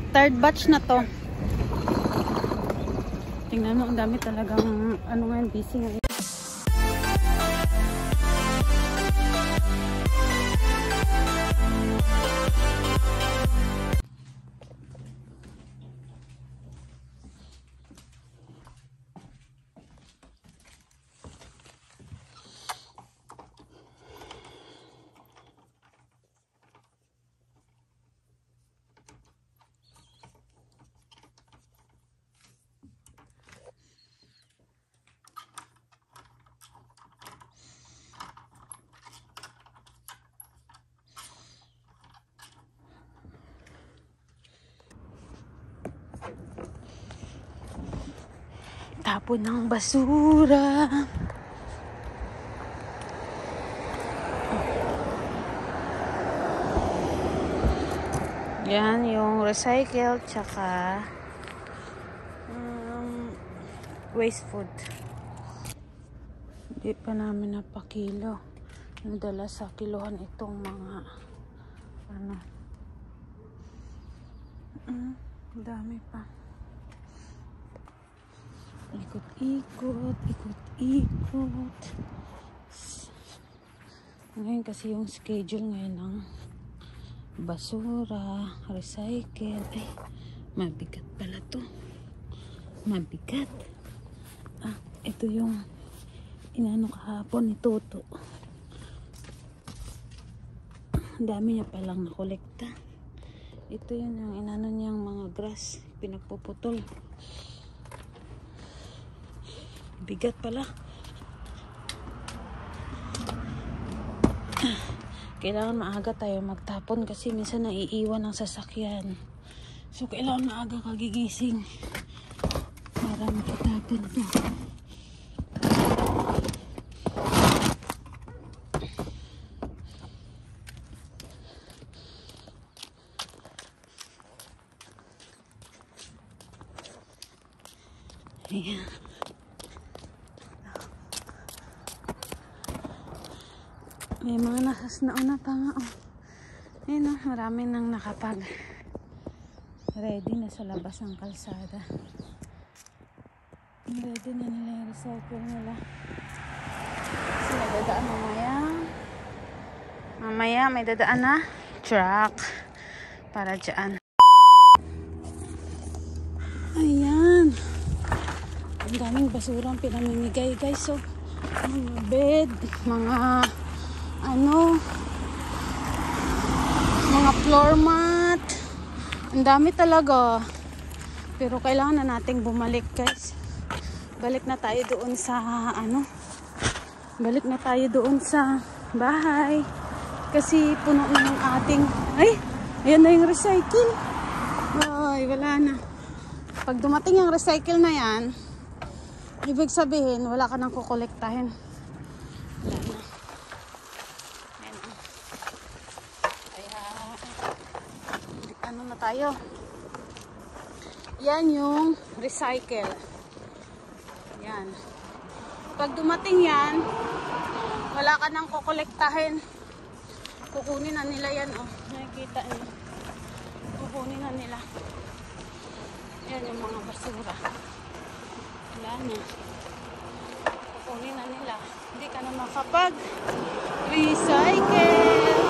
Third batch na to. Tingnan mo, ang dami talagang ano nga, busy nga. Tapon ng basura. Yan yung recycle tsaka waste food. Hindi pa namin napakilo. Nadala sa kilohan itong mga ano. Dami pa. Ikot-ikot, ikot-ikot. Ngayon kasi yung schedule ngayon ng basura, recycle. Ay, mabigat pala to. Mabigat. Ito yung inano kahapon ni Toto. Ang dami niya palang nakolekta. Ito yun yung inano niyang mga grass. Pinagpuputol. Bigat pala. Kailangan maaga tayo magtapon kasi minsan naiiwan ang sasakyan. So kailangan maaga kagigising para makatapon to. Ayan. May mga nauna pa nga. Ayun, marami nang nakapag ready na sa labas ng kalsada. Ready na nila yung recycle nila. Kasi may dadaan mamaya may dadaan na truck para dyan. Ayan, ang daming basurang pinamimigay guys. So mga bed, mga mga floor mat, ang dami talaga, pero kailangan na nating bumalik guys. Balik na tayo doon sa balik na tayo doon sa bahay kasi puno na yung ating ayan na yung recycle. Ay, wala na. Pag dumating yung recycle na yan, ibig sabihin wala ka nang kukolektahin. Tayo. Yan yung recycle. Yan. Pag dumating yan, wala ka nang kukolektahin. Kukunin na nila yan. Oh, nakikita niyo. Kukunin na nila. Yan yung mga basura. Wala na. Kukunin na nila. Hindi ka na makapag-recycle.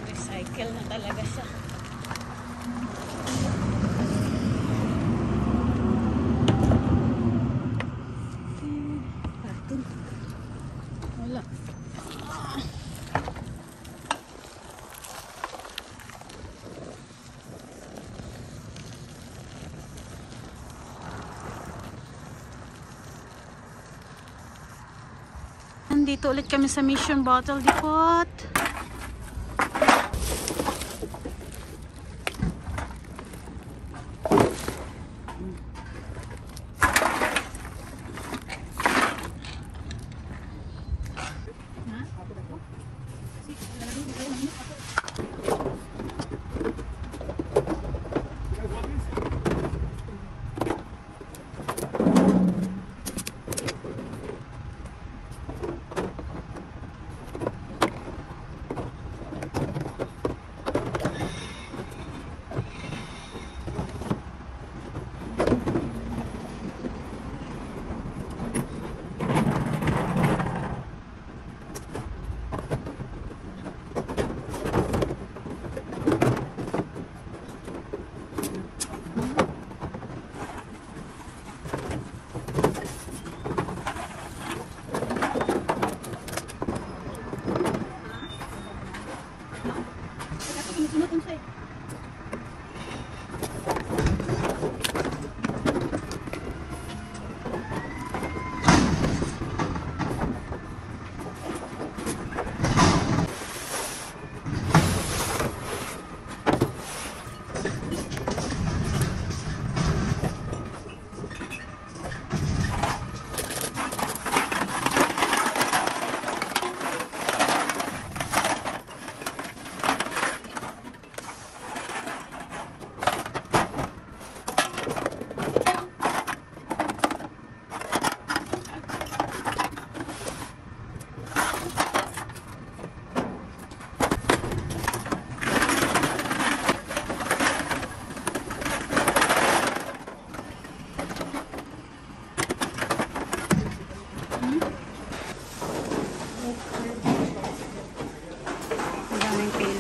Recycle na talaga siya. Wala. Nandito ulit kami sa Mission Bottle Depot.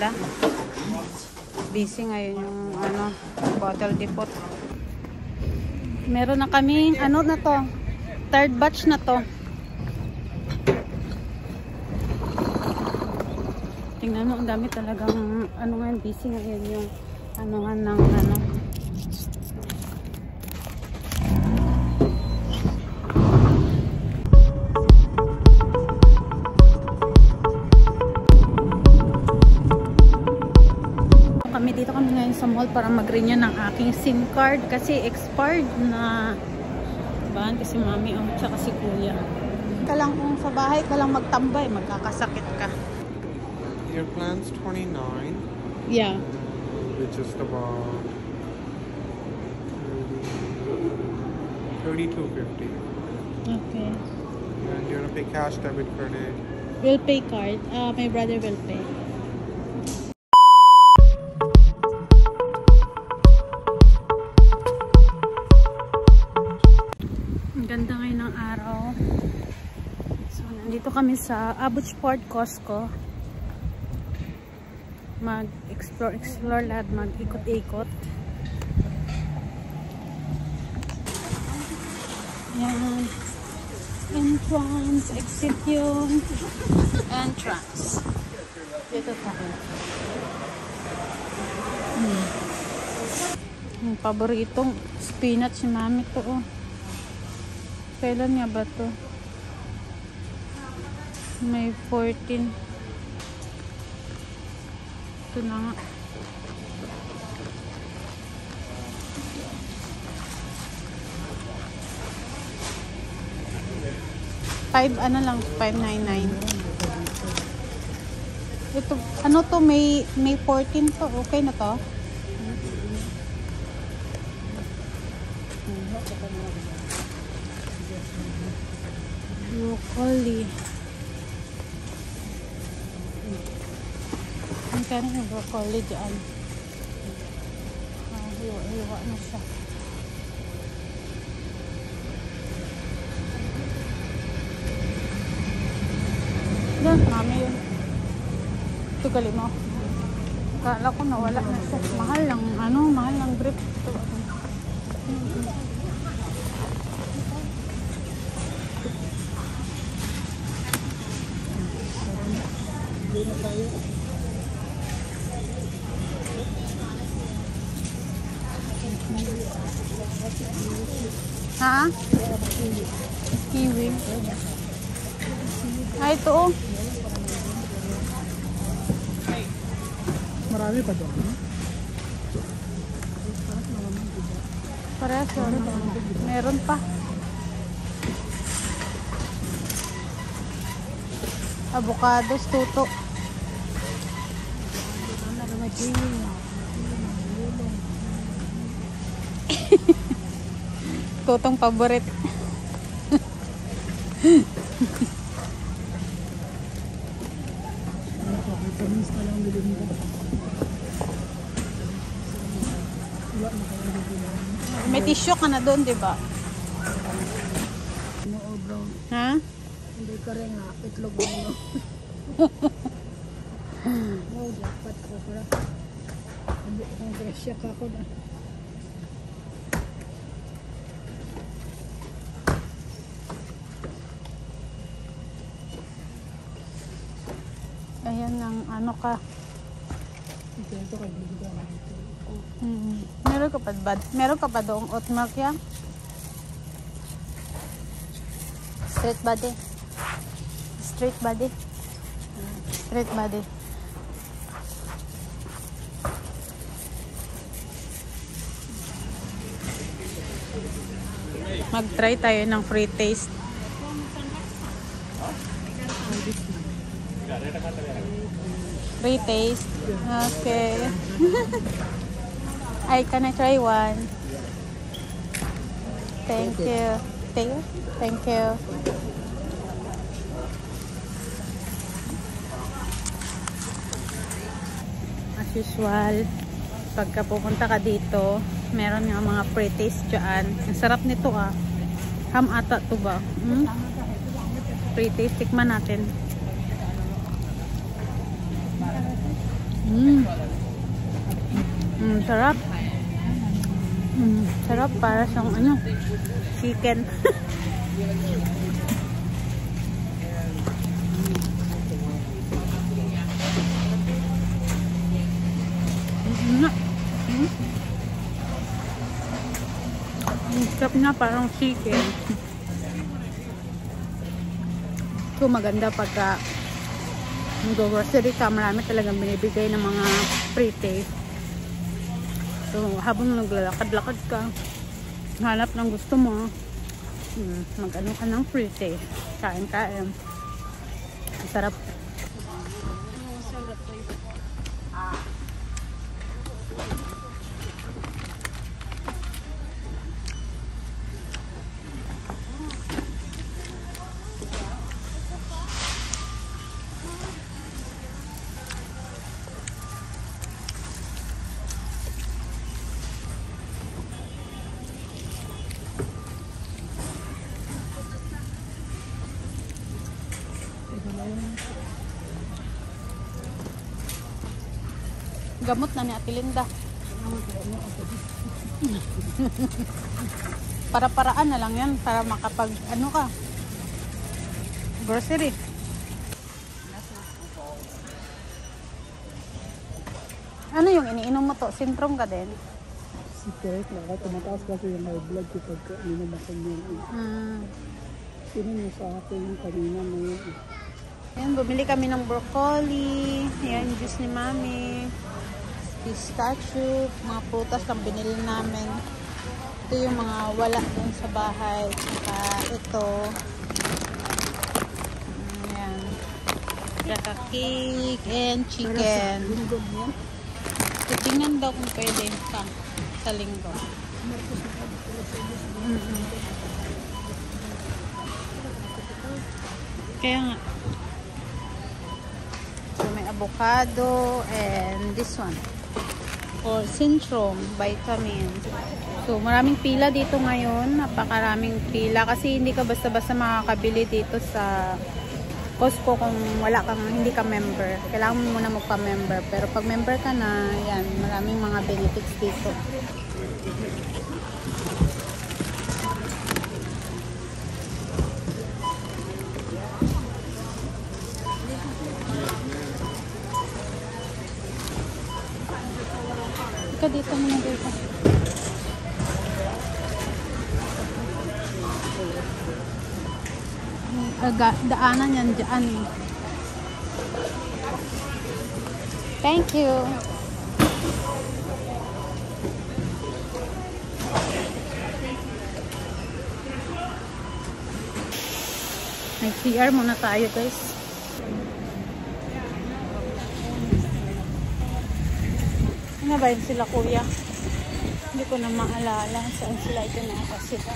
nila. Busy ngayon yung ano, bottle depot. Meron na kaming ano na to, third batch na to. Tingnan mo, ang dami talagang ano ngayon, busy ngayon yung anuhan ng ano. Dito kami ngayon sa mall para mag-renew ng aking SIM card kasi expired na. Diba? Kasi mami ang tsaka si kuya. Ka lang kung sa bahay ka lang magtambay, magkakasakit ka. Your plan's 29. Yeah. Which is about 32.50. Okay. And you're gonna pay cash, debit, credit. We'll pay card. My brother will pay. Ganda ngayon ng araw. So, nandito kami sa Abbotsford Costco. Mag-explore lahat, mag-ikot-ikot. Yan. Entrance, exit yun. Entrance. Dito tayo. Yung paboritong spinach si mami to, oh. Kailan nga ba to? May 14. Ito na nga. Ano lang, 599. Ito, ano to, may 14 to. Okay na to? Broccoli. Ang kanya yung broccoli dyan. Hiwa-hiwa na siya. Doon, mami yun. Tugali mo. Kala ko nawala na siya. Mahal lang, mahal lang brief. Ito. Ha? Kiwi. Ay, ito, oh. Marami pa doon. Parehas yun. Meron pa. Avocados, tuto. Tutong paborit. May tissue ka na doon, di ba? Ha? Hindi ka rin nga, itlog mo. Oh, dapat ko pala. Hindi kong grasya ka ako na. Ayan ang ano ka. Ito kay bibigyan na ito. Meron ka pa doong oat milk yan? Straight body. Straight body. Straight body. Mag-try tayo ng free taste. Free taste. Okay. Can I try one? Thank you. Thank you. As usual, pagka pupunta ka dito, meron nga mga free taste dyan. Ang sarap nito, ah. Ham ata to ba? Free taste. Tikman natin. Sarap. Sarap para siyang ano, chicken. Sarap na parang chicken. So maganda pagka mag-grocery ka, marami talagang binibigay ng mga free taste. So habang naglalakad-lakad ka, hanap ng gusto mo, mag-ano ka ng free taste. Kain-kain. Sarap. Gamot na ni Ate Linda. Para-paraan na lang yan para makapag ano ka, grocery. Ano yung iniinom mo to? Sintrom ka din? Secret, tumataas kasi yung high blood ko pagka inumakan yun. Mo sa akin yung kanina na yun. Ayan, bumili kami ng broccoli. Ayan, juice ni Mami. Pistachio. Mga prutas lang binili namin. Ito yung mga wala dun sa bahay. Saka ito. Ayan. Saka cake and chicken. Titingnan daw kung pwede sa linggo. Kaya nga. So may avocado and this one for Centrum vitamin. So maraming pila dito ngayon, napakaraming pila kasi hindi ka basta-basta makakabili dito sa Costco kung wala kang, hindi ka member. Kailangan mo muna magpa-member, pero pag member ka na, yan, maraming mga benefits dito. Ika dito muna dito. Daanan yan dyan. Thank you. May CR muna tayo, guys. Ano ba yun sila, kuya? Hindi ko na maalala saan sila ito na sila.